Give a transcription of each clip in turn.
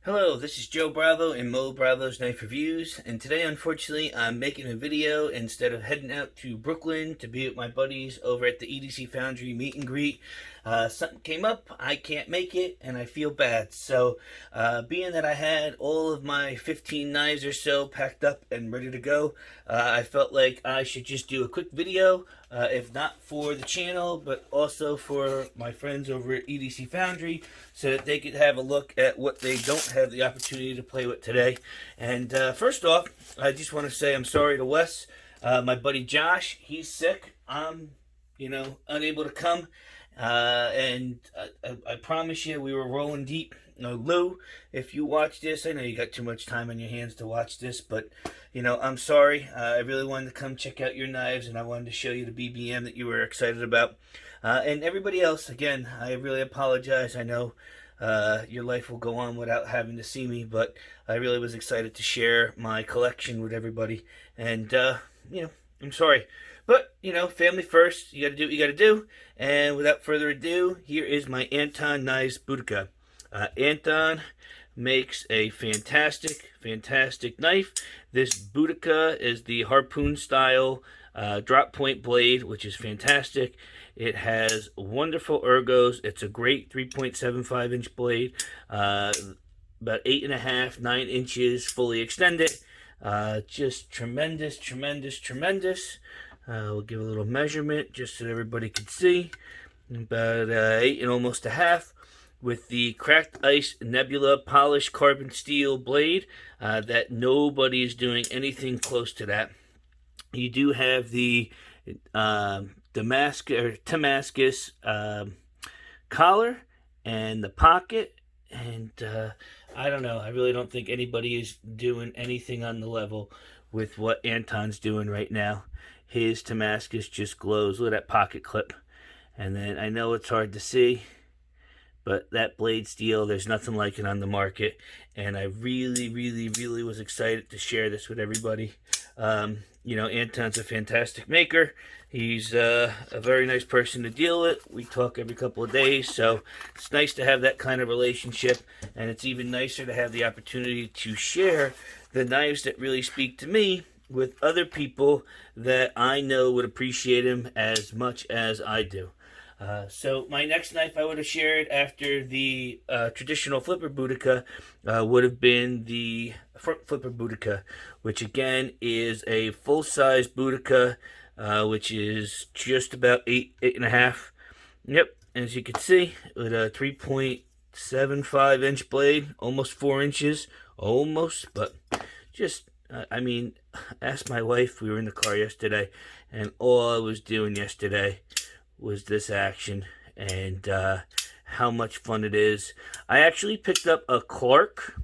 Hello, this is Joe Bravo in Mo Bravo's Knife Reviews, and today, unfortunately, I'm making a video instead of heading out to Brooklyn to be with my buddies over at the EDC Foundry meet and greet. Something came up, I can't make it, and I feel bad. So, being that I had all of my 15 knives or so packed up and ready to go, I felt like I should just do a quick video, if not for the channel, but also for my friends over at EDC Foundry, so that they could have a look at what they don't have the opportunity to play with today. And first off, I just want to say I'm sorry to Wes. My buddy Josh, he's sick. I'm, unable to come. And I promise you, we were rolling deep. Lou, if you watch this, I know you got too much time on your hands to watch this, but, I'm sorry. I really wanted to come check out your knives, and I wanted to show you the BBM that you were excited about. And everybody else, again, I really apologize. I know your life will go on without having to see me, but I really was excited to share my collection with everybody. And, I'm sorry. But, family first. You got to do what you got to do. And without further ado, here is my Anton knives Boudicca. Anton makes a fantastic knife. This Boudicca is the harpoon style drop point blade, which is fantastic. It has wonderful ergos. It's a great 3.75 inch blade, about 8.5, 9 inches fully extended. Just tremendous. We'll give a little measurement just so everybody can see. About 8 and almost a half, with the cracked ice nebula polished carbon steel blade that nobody is doing anything close to that. You do have the Damascus collar and the pocket, and I don't know. I really don't think anybody is doing anything on the level with what Anton's doing right now. His Damascus just glows. Look at that pocket clip. And then I know it's hard to see, but that blade steel, there's nothing like it on the market. And I really was excited to share this with everybody. Anton's a fantastic maker. He's a very nice person to deal with. We talk every couple of days, so it's nice to have that kind of relationship. And it's even nicer to have the opportunity to share the knives that really speak to me with other people that I know would appreciate him as much as I do. So my next knife I would have shared after the traditional flipper Boudicca would have been the front flipper Boudicca, which again is a full-size Boudicca, which is just about 8.5. Yep, as you can see, with a 3.75 inch blade, almost 4 inches, but just, ask my wife. We were in the car yesterday, and all I was doing yesterday was this action, and how much fun it is. I actually picked up a Clark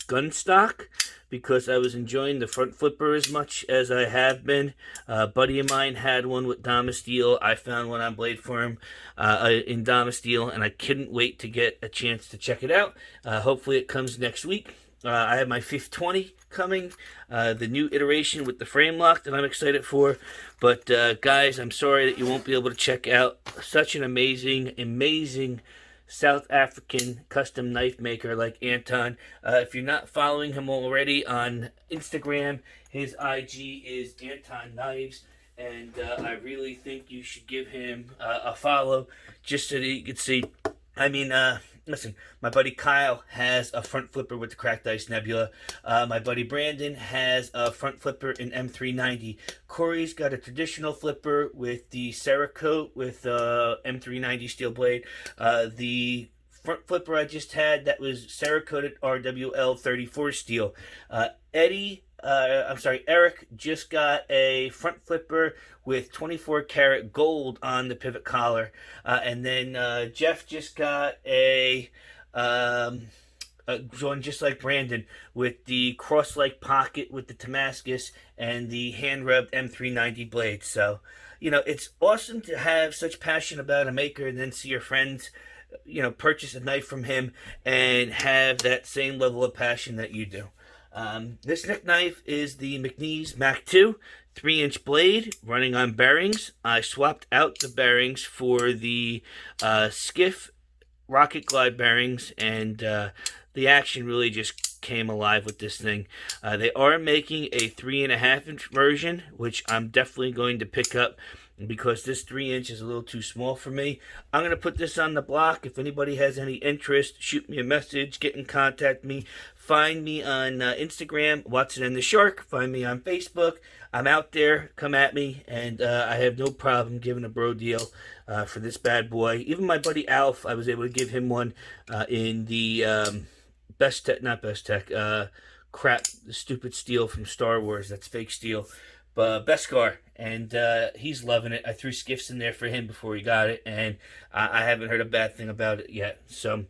gun stock because I was enjoying the front flipper as much as I have been. A buddy of mine had one with Damasteel. I found one on Blade Farm in Damasteel, and I couldn't wait to get a chance to check it out. Hopefully it comes next week. I have my 520 coming, the new iteration with the frame lock that I'm excited for. But guys, I'm sorry that you won't be able to check out such an amazing South African custom knife maker like Anton. If you're not following him already on Instagram, his IG is Anton Knives. And I really think you should give him a follow just so that you can see. Listen, my buddy Kyle has a front flipper with the cracked ice nebula. My buddy Brandon has a front flipper in M390. Corey's got a traditional flipper with the Cerakote with M390 steel blade. The front flipper I just had, that was Cerakoted RWL 34 steel. Eric just got a front flipper with 24 karat gold on the pivot collar. And then Jeff just got a one just like Brandon with the cross-like pocket with the Damascus and the hand-rubbed M390 blade. So, it's awesome to have such passion about a maker and then see your friends, purchase a knife from him and have that same level of passion that you do. This neck knife is the McNeese Mac 2 3-inch blade running on bearings. I swapped out the bearings for the Skiff Rocket Glide bearings, and the action really just came alive with this thing. They are making a 3.5-inch version, which I'm definitely going to pick up because this 3-inch is a little too small for me. I'm going to put this on the block. If anybody has any interest, shoot me a message, get in contact with me. Find me on Instagram, Watson and the Shark. Find me on Facebook. I'm out there. Come at me. And I have no problem giving a bro deal for this bad boy. Even my buddy Alf, I was able to give him one in the the stupid steel from Star Wars. That's fake steel. Beskar, and he's loving it. I threw skiffs in there for him before he got it, and I haven't heard a bad thing about it yet. So,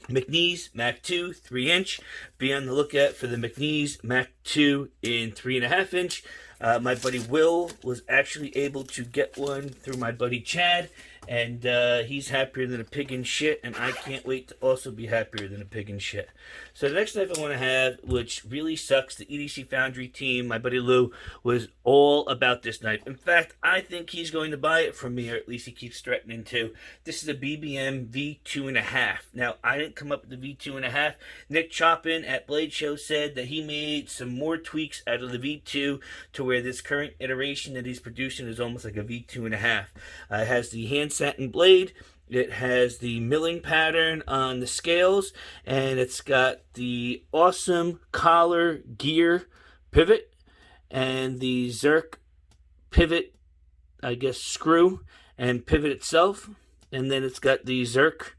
McNeese Mac 2 3-inch. Be on the lookout for the McNeese Mac 2 in 3.5-inch. My buddy Will was actually able to get one through my buddy Chad, and he's happier than a pig in shit, and I can't wait to also be happier than a pig in shit. So the next knife I want to have, which really sucks, the EDC Foundry team, my buddy Lou, was all about this knife. In fact, I think he's going to buy it from me, or at least he keeps threatening to. This is a BBM V2.5. Now, I didn't come up with the V2.5. Nick Choppin at Blade Show said that he made some more tweaks out of the V2 to where this current iteration that he's producing is almost like a V2.5. It has the hand satin blade. It has the milling pattern on the scales, and it's got the awesome collar gear pivot and the Zerk pivot, I guess, screw and pivot itself. And then it's got the Zerk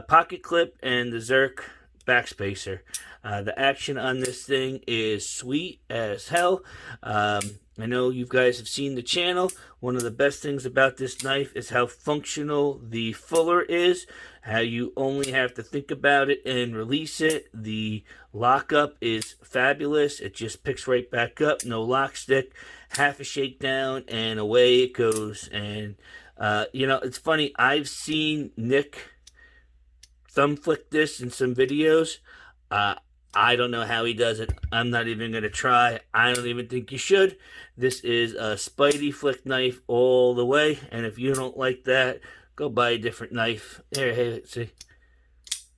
pocket clip and the Zerk backspacer. The action on this thing is sweet as hell. I know you guys have seen the channel. One of the best things about this knife is how functional the fuller is, how you only have to think about it and release it. The lockup is fabulous. It just picks right back up, no lock stick, half a shakedown, and away it goes. And, you know, it's funny, I've seen Nick thumb flick this in some videos. I don't know how he does it. I'm not even going to try. I don't even think you should. This is a Spidey flick knife all the way. And if you don't like that, go buy a different knife. There, hey, let's see.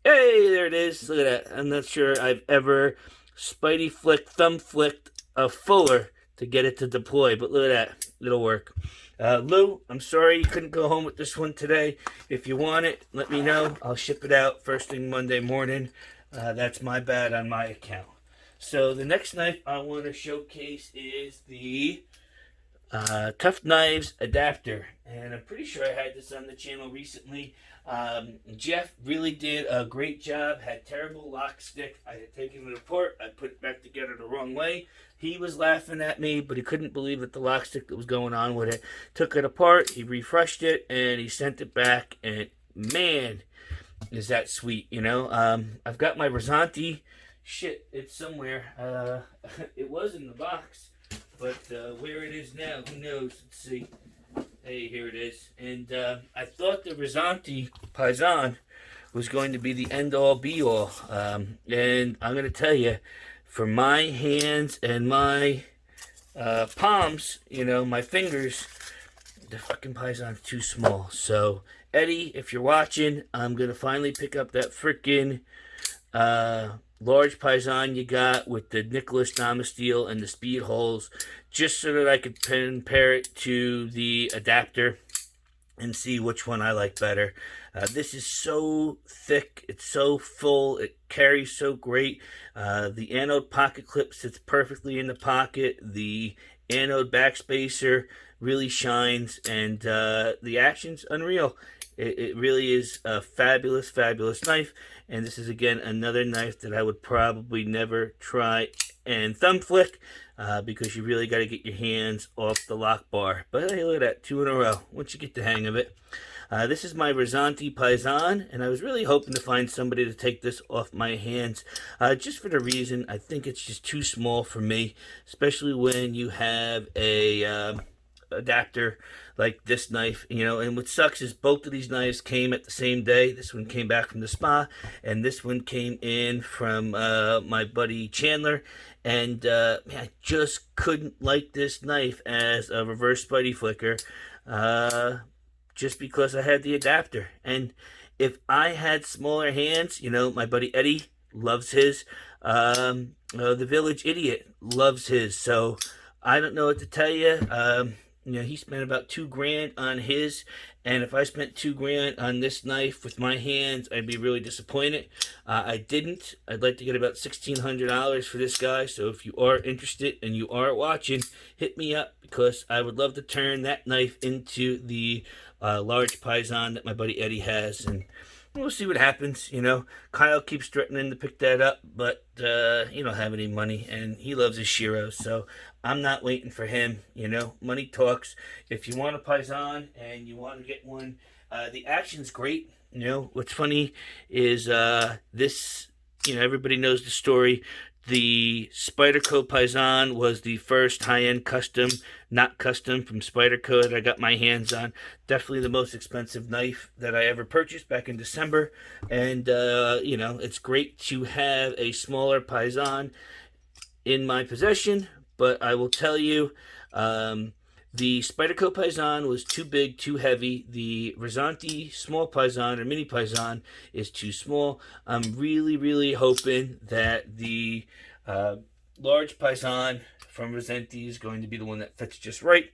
Hey, there it is. Look at that. I'm not sure I've ever Spidey flick, thumb flicked a fuller to get it to deploy. But look at that. It'll work. Lou, I'm sorry you couldn't go home with this one today. If you want it, let me know. I'll ship it out first thing Monday morning. That's my bad on my account. So the next knife I want to showcase is the Tough Knives adapter. And I'm pretty sure I had this on the channel recently. Jeff really did a great job. Had terrible lock stick. I had taken it apart. I put it back together the wrong way. He was laughing at me, but he couldn't believe that the lock stick that was going on with it. Took it apart. He refreshed it, and he sent it back. And man, is that sweet, you know? I've got my Rosanti. Shit, it's somewhere. It was in the box, but where it is now, who knows? Let's see. Hey, here it is. And I thought the Rosanti Paisan was going to be the end-all, be-all. And I'm going to tell you, for my hands and my palms, you know, my fingers, the fucking Paisan's too small. So, Eddie, if you're watching, I'm going to finally pick up that freaking large Paisan you got with the Nicholas Damasteel and the speed holes, just so that I could compare it to the adapter and see which one I like better. This is so thick, it's so full, it carries so great. The anode pocket clip sits perfectly in the pocket. The anode backspacer really shines, and the action's unreal. It really is a fabulous, fabulous knife. And this is, again, another knife that I would probably never try and thumb flick because you really got to get your hands off the lock bar. But hey, look at that, 2 in a row, once you get the hang of it. This is my Rosanti Paisan, and I was really hoping to find somebody to take this off my hands, just for the reason I think it's just too small for me, especially when you have a adapter like this knife, you know. And what sucks is both of these knives came at the same day. This one came back from the spa, and this one came in from my buddy Chandler. And man, I just couldn't like this knife as a reverse Spidey flicker, just because I had the adapter. And if I had smaller hands, you know, my buddy Eddie loves his. The Village Idiot loves his. So I don't know what to tell you. He spent about $2,000 on his, and if I spent $2,000 on this knife with my hands, I'd be really disappointed. I didn't. I'd like to get about $1,600 for this guy. So if you are interested and you are watching, hit me up, because I would love to turn that knife into the large Paisan that my buddy Eddie has, and we'll see what happens. Kyle keeps threatening to pick that up, but he don't have any money, and he loves his Shiro, so I'm not waiting for him. Money talks. If you want a Paisan and you want to get one, the action's great. What's funny is this. Everybody knows the story. The Spyderco Paisan was the first high-end custom, not custom, from Spyderco that I got my hands on. Definitely the most expensive knife that I ever purchased back in December. And, it's great to have a smaller Paisan in my possession. But I will tell you, the Spyderco Paisan was too big, too heavy. The Rosanti small Paisan or mini Paisan is too small. I'm really, really hoping that the large Paisan from Rosanti is going to be the one that fits just right.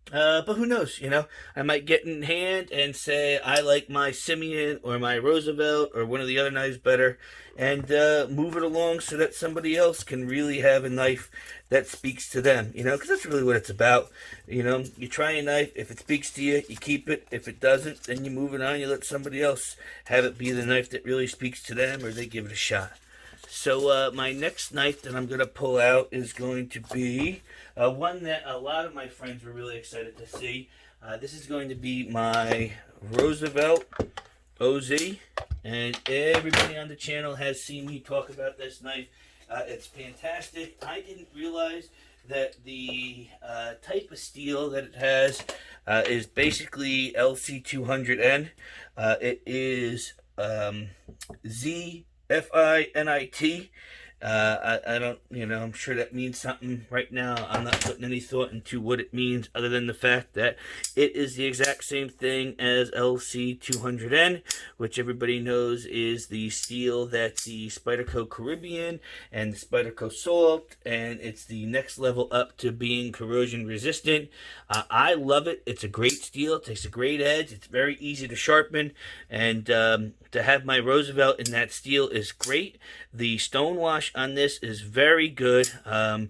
But who knows, I might get in hand and say I like my Simeon or my Roosevelt or one of the other knives better, and move it along so that somebody else can really have a knife that speaks to them, because that's really what it's about. You try a knife. If it speaks to you, you keep it. If it doesn't, then you move it on. You let somebody else have it be the knife that really speaks to them, or they give it a shot. So my next knife that I'm going to pull out is going to be one that a lot of my friends were really excited to see. This is going to be my Roosevelt OZ, and everybody on the channel has seen me talk about this knife. It's fantastic. I didn't realize that the type of steel that it has is basically LC200N. It is ZFINIT. I don't, I'm sure that means something right now. I'm not putting any thought into what it means, other than the fact that it is the exact same thing as LC200N, which everybody knows is the steel that the Spyderco Caribbean and the Spyderco Salt, and it's the next level up to being corrosion resistant. I love it. It's a great steel. It takes a great edge. It's very easy to sharpen, and to have my Roosevelt in that steel is great. The stonewash on this is very good. I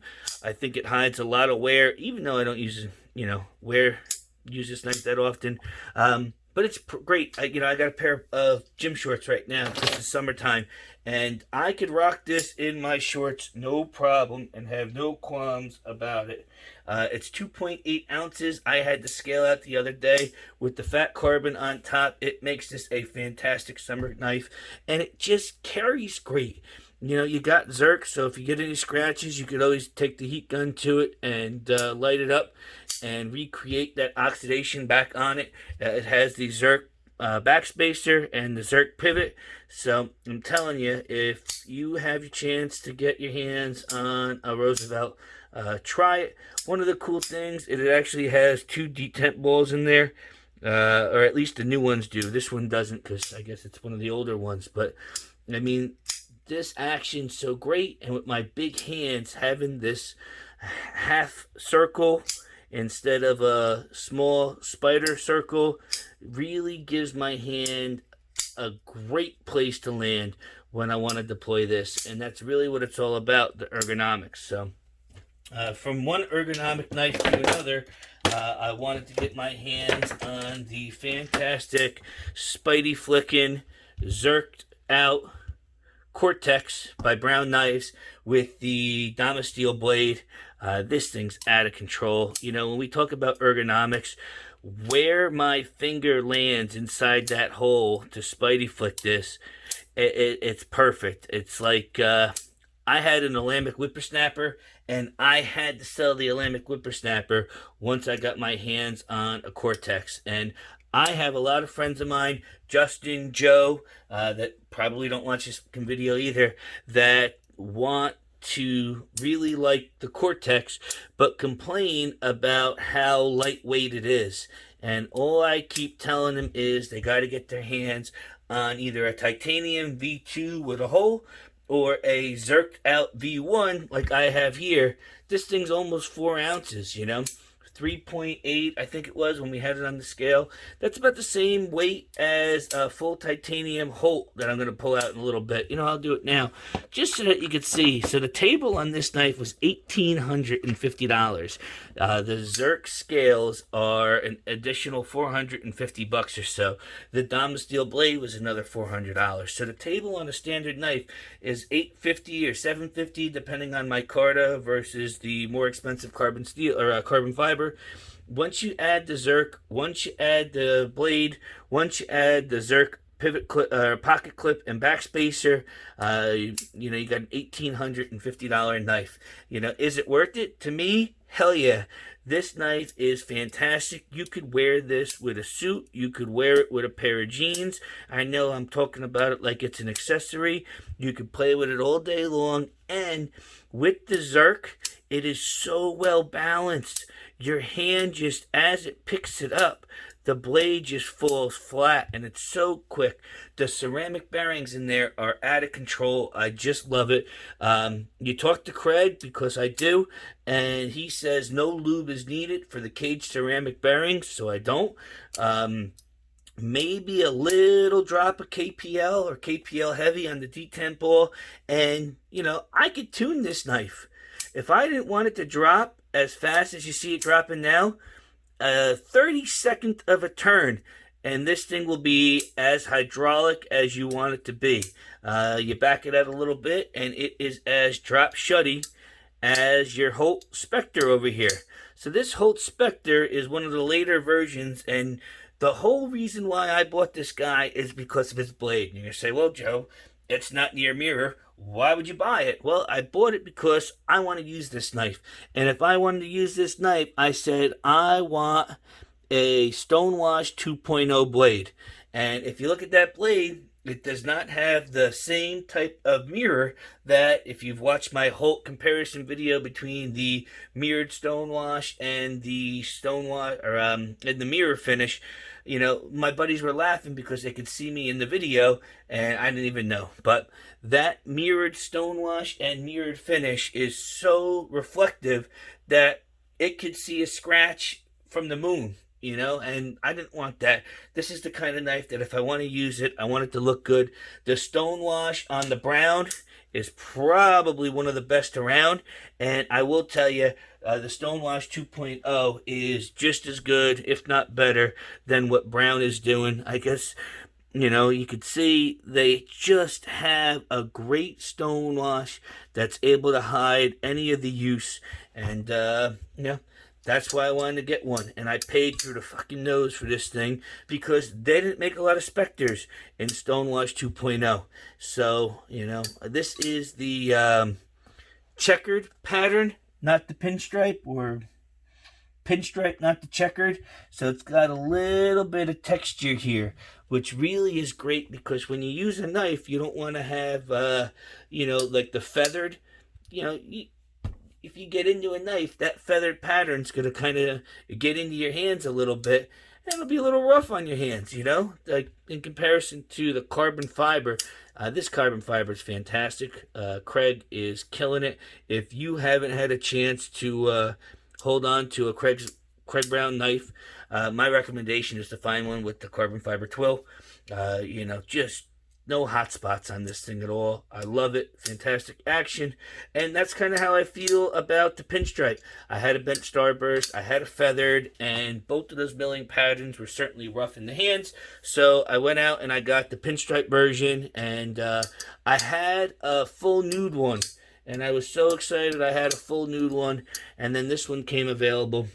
think it hides a lot of wear, even though I don't use this knife that often. But it's great. I got a pair of gym shorts right now. This is summertime, and I could rock this in my shorts no problem and have no qualms about it. It's 2.8 ounces. I had to scale out the other day with the fat carbon on top. It makes this a fantastic summer knife, and it just carries great. You got Zerk, so if you get any scratches, you could always take the heat gun to it and light it up and recreate that oxidation back on it. It has the Zerk backspacer and the Zerk pivot. So I'm telling you, if you have your chance to get your hands on a Roosevelt, try it. One of the cool things, it actually has 2 detent balls in there, or at least the new ones do. This one doesn't, because I guess it's one of the older ones. But I mean, this action's so great, and with my big hands, having this half circle instead of a small spider circle really gives my hand a great place to land when I want to deploy this, and that's really what it's all about, the ergonomics. So from one ergonomic knife to another, I wanted to get my hands on the fantastic Spidey flicking Zerked out Cortex by Brown Knives with the Damasteel blade. This thing's out of control. When we talk about ergonomics, where my finger lands inside that hole to Spidey flick this, it's perfect. It's like I had an Alambic whippersnapper, and I had to sell the Alambic whippersnapper once I got my hands on a Cortex. And I have a lot of friends of mine, Justin, Joe, that probably don't watch this video either, that want to really like the Cortex, but complain about how lightweight it is. And all I keep telling them is they got to get their hands on either a titanium V2 with a hole or a zerked out V1 like I have here. This thing's almost 4 ounces, you know. 3.8, I think it was when we had it on the scale. That's about the same weight as a full titanium Holt that I'm going to pull out in a little bit. You know, I'll do it now just so that you can see. So the table on this knife was $1,850. The Zerk scales are an additional $450 or so. The Damasteel blade was another $400. So the table on a standard knife is $850 or $750 depending on micarta versus the more expensive carbon steel or carbon fiber. Once you add the Zerk, once you add the blade, once you add the Zerk pivot clip, pocket clip, and backspacer, you know, you got an $1,850 knife. You know, is it worth it? To me, hell yeah. This knife is fantastic. You could wear this with a suit. You could wear it with a pair of jeans. I know I'm talking about it like it's an accessory. You could play with it all day long. And with the Zerk, it is so well balanced. Your hand just, as it picks it up, the blade just falls flat, and it's so quick. The ceramic bearings in there are out of control. I just love it. You talk to Craig, because I do, and he says no lube is needed for the cage ceramic bearings, so I don't. Maybe a little drop of KPL or KPL heavy on the detent ball, and, you know, I could tune this knife. If I didn't want it to drop as fast as you see it dropping now, a 32nd of a turn, and this thing will be as hydraulic as you want it to be. You back it out a little bit, and it is as drop shutty as your Holt Spectre over here. So this Holt Spectre is one of the later versions, and the whole reason why I bought this guy is because of his blade. And you're going to say, well, Joe, it's not near mirror. Why would you buy it? Well, I bought it because I want to use this knife. And if I wanted to use this knife, I said, I want a Stonewash 2.0 blade. And if you look at that blade, it does not have the same type of mirror that, if you've watched my Holt comparison video between the mirrored Stonewash and the Stonewash, or and the mirror finish, you know, my buddies were laughing because they could see me in the video, and I didn't even know. But that mirrored Stonewash and mirrored finish is so reflective that it could see a scratch from the moon, you know, and I didn't want that. This is the kind of knife that if I want to use it, I want it to look good. The Stonewash on the brown is probably one of the best around, and I will tell you, the Stonewash 2.0 is just as good, if not better, than what Brown is doing. I guess, you know, you could see they just have a great Stonewash that's able to hide any of the use, and, you know, that's why I wanted to get one, and I paid through the fucking nose for this thing because they didn't make a lot of Spectres in Stonewash 2.0. So, you know, this is the checkered pattern, not the pinstripe, or pinstripe, not the checkered. So it's got a little bit of texture here, which really is great because when you use a knife, you don't want to have, you know, like the feathered, you know, if you get into a knife, that feathered pattern's going to kind of get into your hands a little bit, and it'll be a little rough on your hands, you know? Like, in comparison to the carbon fiber, this carbon fiber is fantastic. Craig is killing it. If you haven't had a chance to hold on to a Craig Brown knife, my recommendation is to find one with the carbon fiber twill. You know, just no hot spots on this thing at all. I love it. Fantastic action. And that's kind of how I feel about the pinstripe. I had a bent starburst. I had a feathered. And both of those milling patterns were certainly rough in the hands. So I went out and I got the pinstripe version. And I had a full nude one. And I was so excited I had a full nude one. And then this one came available.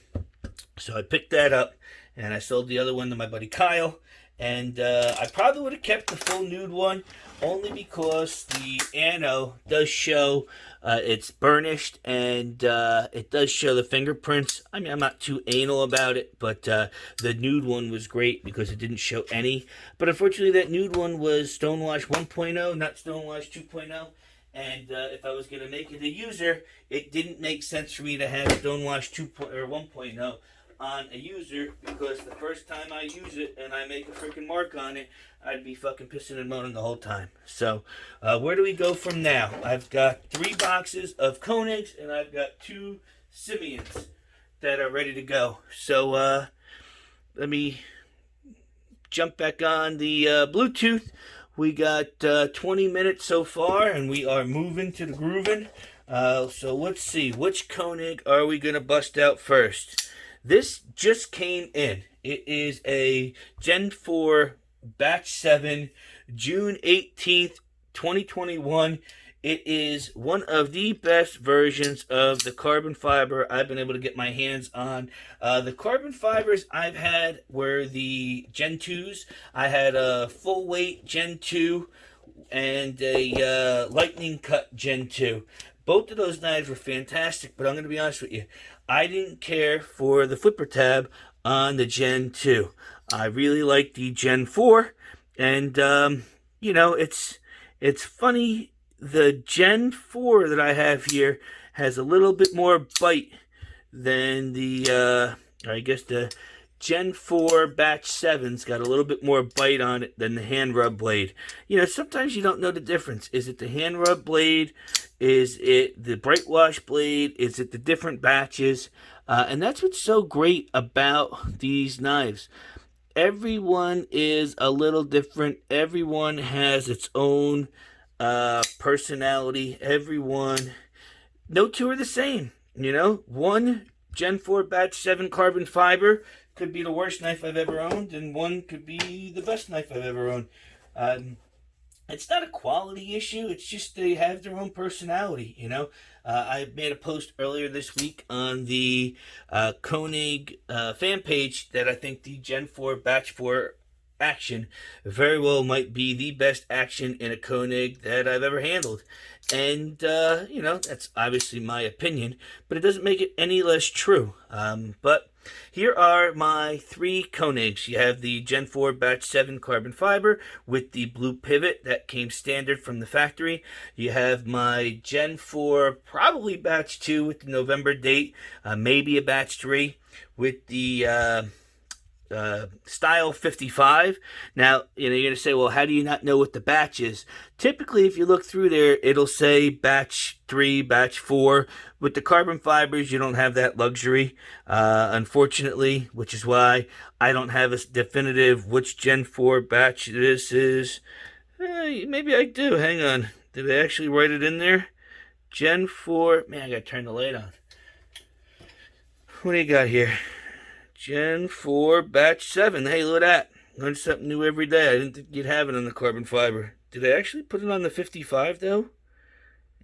So I picked that up. And I sold the other one to my buddy Kyle. And I probably would have kept the full nude one only because the ano does show it's burnished, and it does show the fingerprints. I mean, I'm not too anal about it, but the nude one was great because it didn't show any. But unfortunately, that nude one was Stonewash 1.0, not Stonewash 2.0. And if I was going to make it a user, it didn't make sense for me to have Stonewash 2.0 or 1.0. on a user, because the first time I use it and I make a freaking mark on it, I'd be fucking pissing and moaning the whole time. So, where do we go from now? I've got 3 boxes of Koenigs and I've got 2 Simeons that are ready to go. So, let me jump back on the Bluetooth. We got 20 minutes so far and we are moving to the groovin. So let's see, which Koenig are we going to bust out first? This just came in. It is a Gen 4 Batch 7, June 18th, 2021. It is one of the best versions of the carbon fiber I've been able to get my hands on. The carbon fibers I've had were the Gen 2s. I had a full weight Gen 2 and a lightning cut Gen 2. Both of those knives were fantastic, but I'm going to be honest with you. I didn't care for the flipper tab on the Gen 2. I really like the Gen 4, and, you know, it's funny. The Gen 4 that I have here has a little bit more bite than the, I guess the Gen 4 Batch 7's got a little bit more bite on it than the hand rub blade. You know, sometimes you don't know the difference. Is it the hand rub blade? Is it the bright wash blade? Is it the different batches? And that's what's so great about these knives. Everyone is a little different. Everyone has its own personality. Everyone, no two are the same. You know, one Gen 4 Batch 7 carbon fiber could be the worst knife I've ever owned, and one could be the best knife I've ever owned. It's not a quality issue. It's just they have their own personality, you know. I made a post earlier this week on the Koenig fan page that I think the Gen 4 Batch 4 action very well might be the best action in a Koenig that I've ever handled. And, you know, that's obviously my opinion, but it doesn't make it any less true. But here are my 3 Koenigs. You have the Gen 4 Batch 7 carbon fiber with the blue pivot that came standard from the factory. You have my Gen 4, probably Batch 2 with the November date, maybe a Batch 3 with the Style 55. Now, you know, you're going to say, well, how do you not know what the batch is? Typically, if you look through there, it'll say Batch 3, Batch 4. With the carbon fibers, you don't have that luxury, unfortunately, which is why I don't have a definitive which Gen 4 batch this is. Maybe I do. Hang on. Did I actually write it in there? Gen 4. Man, I got to turn the light on. What do you got here? Gen 4 Batch 7. Hey, look at that. Learn something new every day. I didn't think you'd have it on the carbon fiber. Did I actually put it on the 55, though?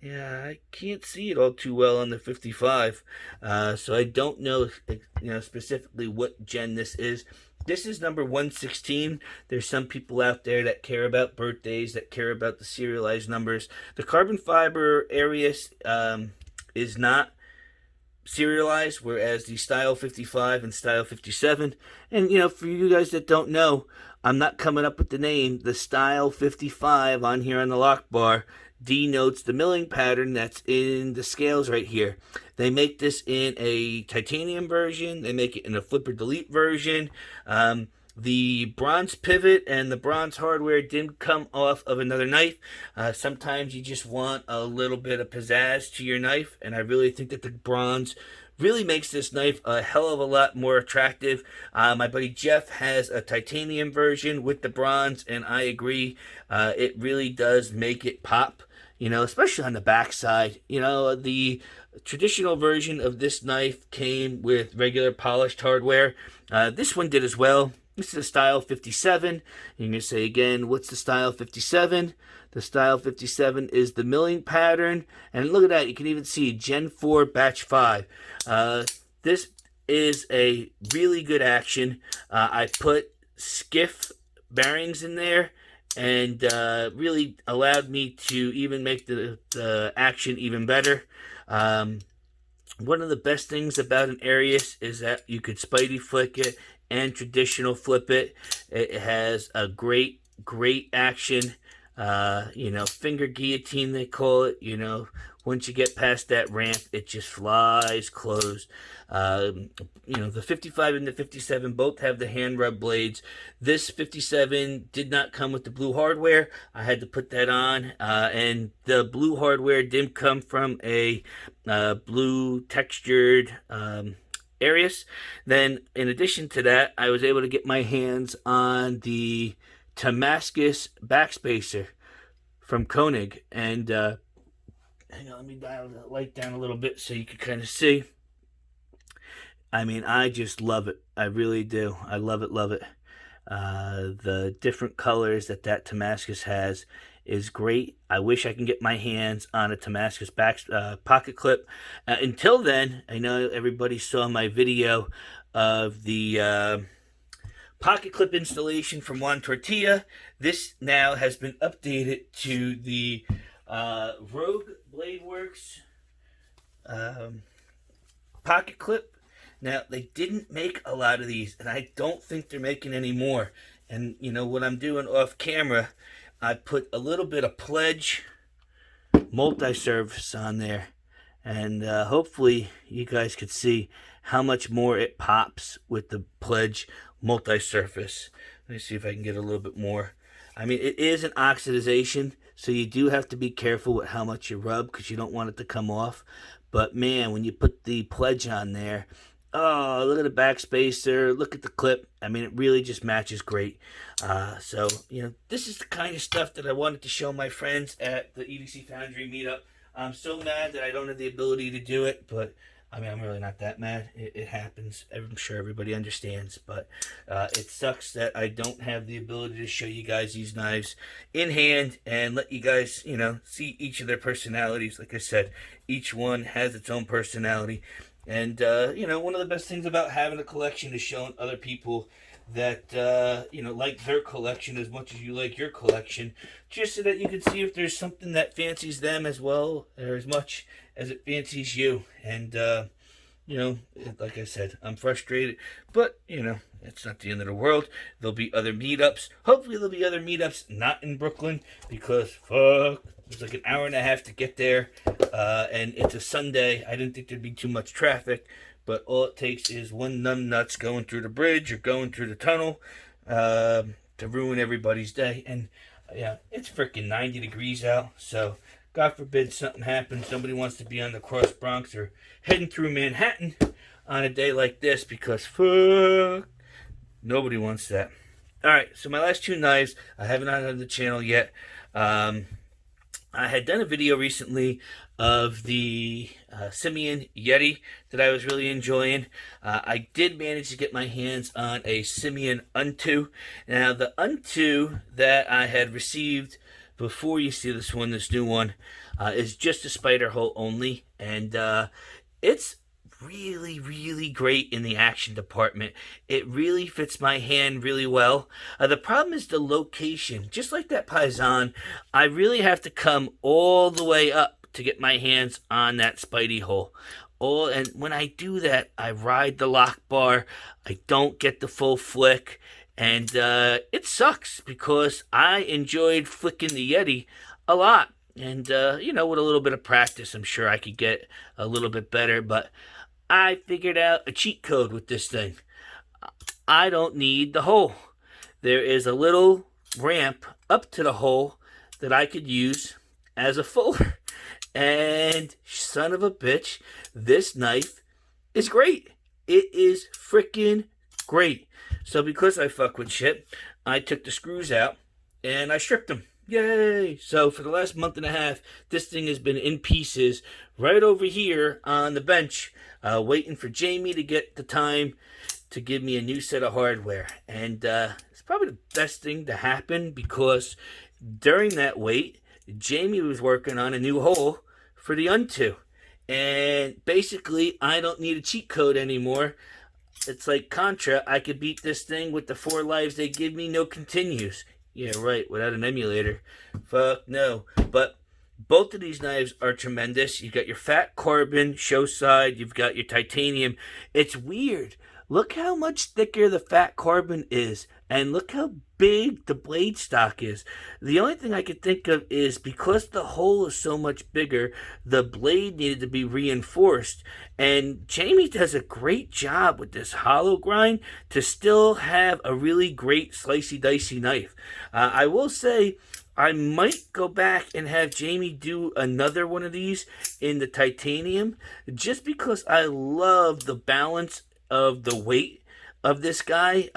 Yeah, I can't see it all too well on the 55. So I don't know, you know, specifically what gen this is. This is number 116. There's some people out there that care about birthdays, that care about the serialized numbers. The carbon fiber Arius is not serialized, whereas the Style 55 and Style 57, and you know, for you guys that don't know, I'm not coming up with the name. The Style 55 on here on the lock bar denotes the milling pattern that's in the scales right here. They make this in a titanium version. They make it in a flipper delete version. The bronze pivot and the bronze hardware didn't come off of another knife. Sometimes you just want a little bit of pizzazz to your knife, and I really think that the bronze really makes this knife a hell of a lot more attractive. My buddy Jeff has a titanium version with the bronze, and I agree. It really does make it pop, you know, especially on the backside. You know, the traditional version of this knife came with regular polished hardware. This one did as well. This is a Style 57. You're going to say again, what's the Style 57? The Style 57 is the milling pattern. And look at that. You can even see Gen 4 Batch 5. This is a really good action. I put skiff bearings in there and really allowed me to even make the action even better. One of the best things about an Arius is that you could spidey flick it and traditional flip it. It has a great action. You know, finger guillotine, they call it. You know, once you get past that ramp, it just flies closed. You know, the 55 and the 57 both have the hand rub blades. This 57 did not come with the blue hardware. I had to put that on, and the blue hardware did come from a blue textured Arius. Then, in addition to that, I was able to get my hands on the Damascus backspacer from Koenig, and hang on, let me dial the light down a little bit so you can kind of see. I mean, I just love it. I really do. I love it, love it. The different colors that Damascus has is great. I wish I can get my hands on a Damascus pocket clip. Until then, I know everybody saw my video of the pocket clip installation from Juan Tortilla. This now has been updated to the Rogue Blade Works pocket clip. Now, they didn't make a lot of these, and I don't think they're making any more. And, you know, what I'm doing off camera, I put a little bit of Pledge multi-surface on there. And hopefully you guys could see how much more it pops with the Pledge multi-surface. Let me see if I can get a little bit more. I mean, it is an oxidization, so you do have to be careful with how much you rub because you don't want it to come off. But, man, when you put the Pledge on there, oh, look at the backspacer, look at the clip. I mean, it really just matches great. So, you know, this is the kind of stuff that I wanted to show my friends at the EDC Foundry meetup. I'm so mad that I don't have the ability to do it, but, I mean, I'm really not that mad. It happens. I'm sure everybody understands, but it sucks that I don't have the ability to show you guys these knives in hand and let you guys, you know, see each of their personalities. Like I said, each one has its own personality. And, you know, one of the best things about having a collection is showing other people that, you know, like their collection as much as you like your collection, just so that you can see if there's something that fancies them as well, or as much as it fancies you. And, you know, like I said, I'm frustrated, but, you know, it's not the end of the world. There'll be other meetups. Hopefully there'll be other meetups not in Brooklyn, because, fuck, it's like an hour and a half to get there, and it's a Sunday. I didn't think there'd be too much traffic, but all it takes is one numbnuts going through the bridge or going through the tunnel to ruin everybody's day. And yeah, it's freaking 90 degrees out, so God forbid something happens. Somebody wants to be on the Cross Bronx or heading through Manhattan on a day like this, because fuck, nobody wants that. All right, so my last two knives, I haven't on the channel yet. I had done a video recently of the Simeon Yeti that I was really enjoying. I did manage to get my hands on a Simeon Unto. Now, the Unto that I had received before you see this new one, is just a spider hole only. And it's really, really great in the action department. It really fits my hand really well. The problem is the location. Just like that Paisan, I really have to come all the way up to get my hands on that spidey hole. And when I do that, I ride the lock bar. I don't get the full flick. And it sucks because I enjoyed flicking the Yeti a lot. And, you know, with a little bit of practice, I'm sure I could get a little bit better. But I figured out a cheat code with this thing. I don't need the hole. There is a little ramp up to the hole that I could use as a fuller. And son of a bitch, this knife is great. It is freaking great. So because I fuck with shit, I took the screws out and I stripped them. Yay! So for the last month and a half, this thing has been in pieces right over here on the bench, waiting for Jamie to get the time to give me a new set of hardware. And it's probably the best thing to happen, because during that wait, Jamie was working on a new hole for the Unto. And basically, I don't need a cheat code anymore. It's like Contra. I could beat this thing with the 4 lives they give me, no continues. Yeah, right, without an emulator. Fuck no. But both of these knives are tremendous. You've got your fat carbon show side. You've got your titanium. It's weird. Look how much thicker the fat carbon is and look how big the blade stock is. The only thing I could think of is because the hole is so much bigger, the blade needed to be reinforced. And Jamie does a great job with this hollow grind to still have a really great slicey dicey knife. I will say, I might go back and have Jamie do another one of these in the titanium, just because I love the balance of the weight of this guy.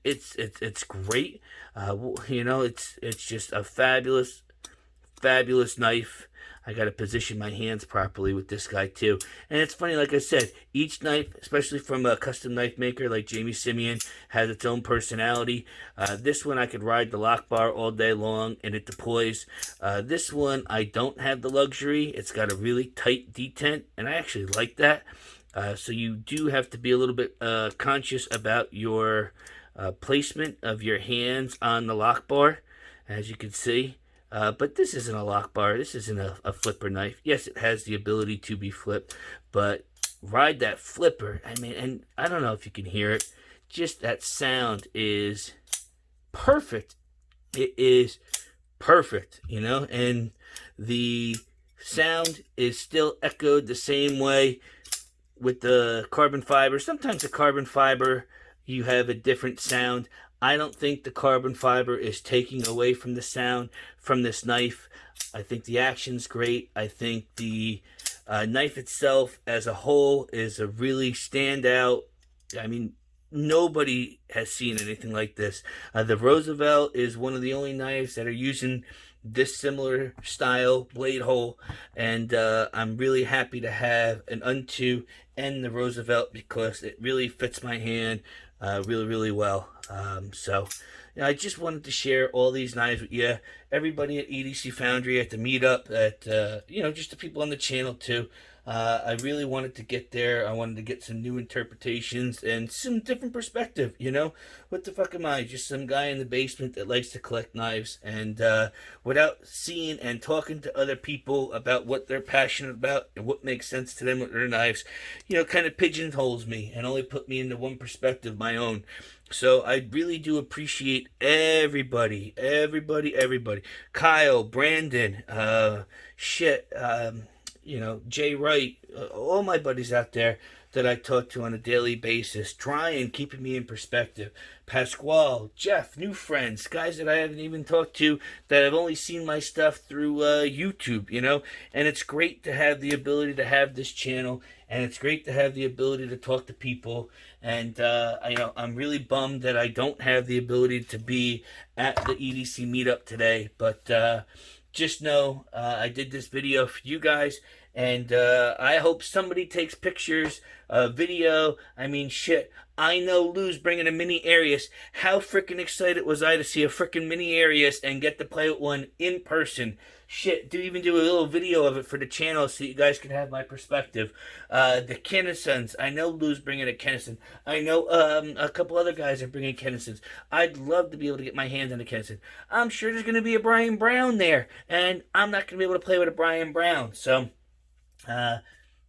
It's great. It's just a fabulous knife. I got to position my hands properly with this guy too. And it's funny, like I said, each knife, especially from a custom knife maker like Jamie Simeon, has its own personality. This one I could ride the lock bar all day long and it deploys. This one I don't have the luxury. It's got a really tight detent and I actually like that. So you do have to be a little bit conscious about your placement of your hands on the lock bar, as you can see. But this isn't a lock bar. This isn't a flipper knife. Yes, it has the ability to be flipped, but ride that flipper. I mean, and I don't know if you can hear it. Just that sound is perfect. It is perfect, and the sound is still echoed the same way with the carbon fiber. Sometimes the carbon fiber, you have a different sound. I don't think the carbon fiber is taking away from the sound from this knife. I think the action's great. I think the knife itself as a whole is a really standout. I mean, nobody has seen anything like this. The Roosevelt is one of the only knives that are using this similar style blade hole, and I'm really happy to have an Unto and the Roosevelt because it really fits my hand really well. So I just wanted to share all these knives with you, everybody at EDC Foundry, at the meetup, at just the people on the channel too. I really wanted to get there. I wanted to get some new interpretations and some different perspective, What the fuck am I? Just some guy in the basement that likes to collect knives. And without seeing and talking to other people about what they're passionate about and what makes sense to them with their knives, kind of pigeonholes me and only put me into one perspective, my own. So I really do appreciate everybody. Kyle, Brandon, Jay Wright, all my buddies out there that I talk to on a daily basis, trying, keeping me in perspective. Pasquale, Jeff, new friends, guys that I haven't even talked to, that have only seen my stuff through YouTube, And it's great to have the ability to have this channel, and it's great to have the ability to talk to people. And I'm really bummed that I don't have the ability to be at the EDC meetup today, but just know I did this video for you guys, and I hope somebody takes pictures, video. I mean, shit, I know Lou's bringing a mini Arius. How freaking excited was I to see a freaking mini Arius and get to play with one in person. Shit, even do a little video of it for the channel so you guys can have my perspective. The Kennisons, I know Lou's bringing a Kennison. I know a couple other guys are bringing Kennisons. I'd love to be able to get my hands on a Kennison. I'm sure there's going to be a Brian Brown there, and I'm not going to be able to play with a Brian Brown. So,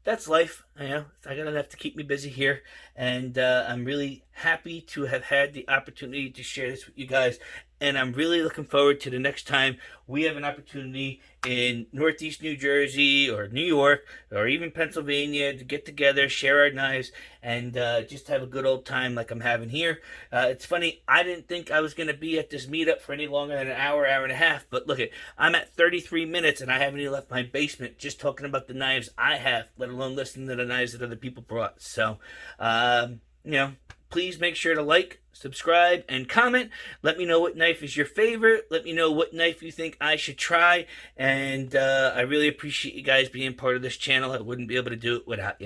that's life. I'm gonna have to keep me busy here, and I'm really happy to have had the opportunity to share this with you guys. And I'm really looking forward to the next time we have an opportunity in Northeast New Jersey or New York or even Pennsylvania to get together, share our knives, and just have a good old time like I'm having here. It's funny, I didn't think I was going to be at this meetup for any longer than an hour and a half, but look, I'm at 33 minutes and I haven't even left my basement just talking about the knives I have, let alone listening to the knives that other people brought. So, please make sure to like, subscribe, and comment. Let me know what knife is your favorite. Let me know what knife you think I should try. And I really appreciate you guys being part of this channel. I wouldn't be able to do it without you.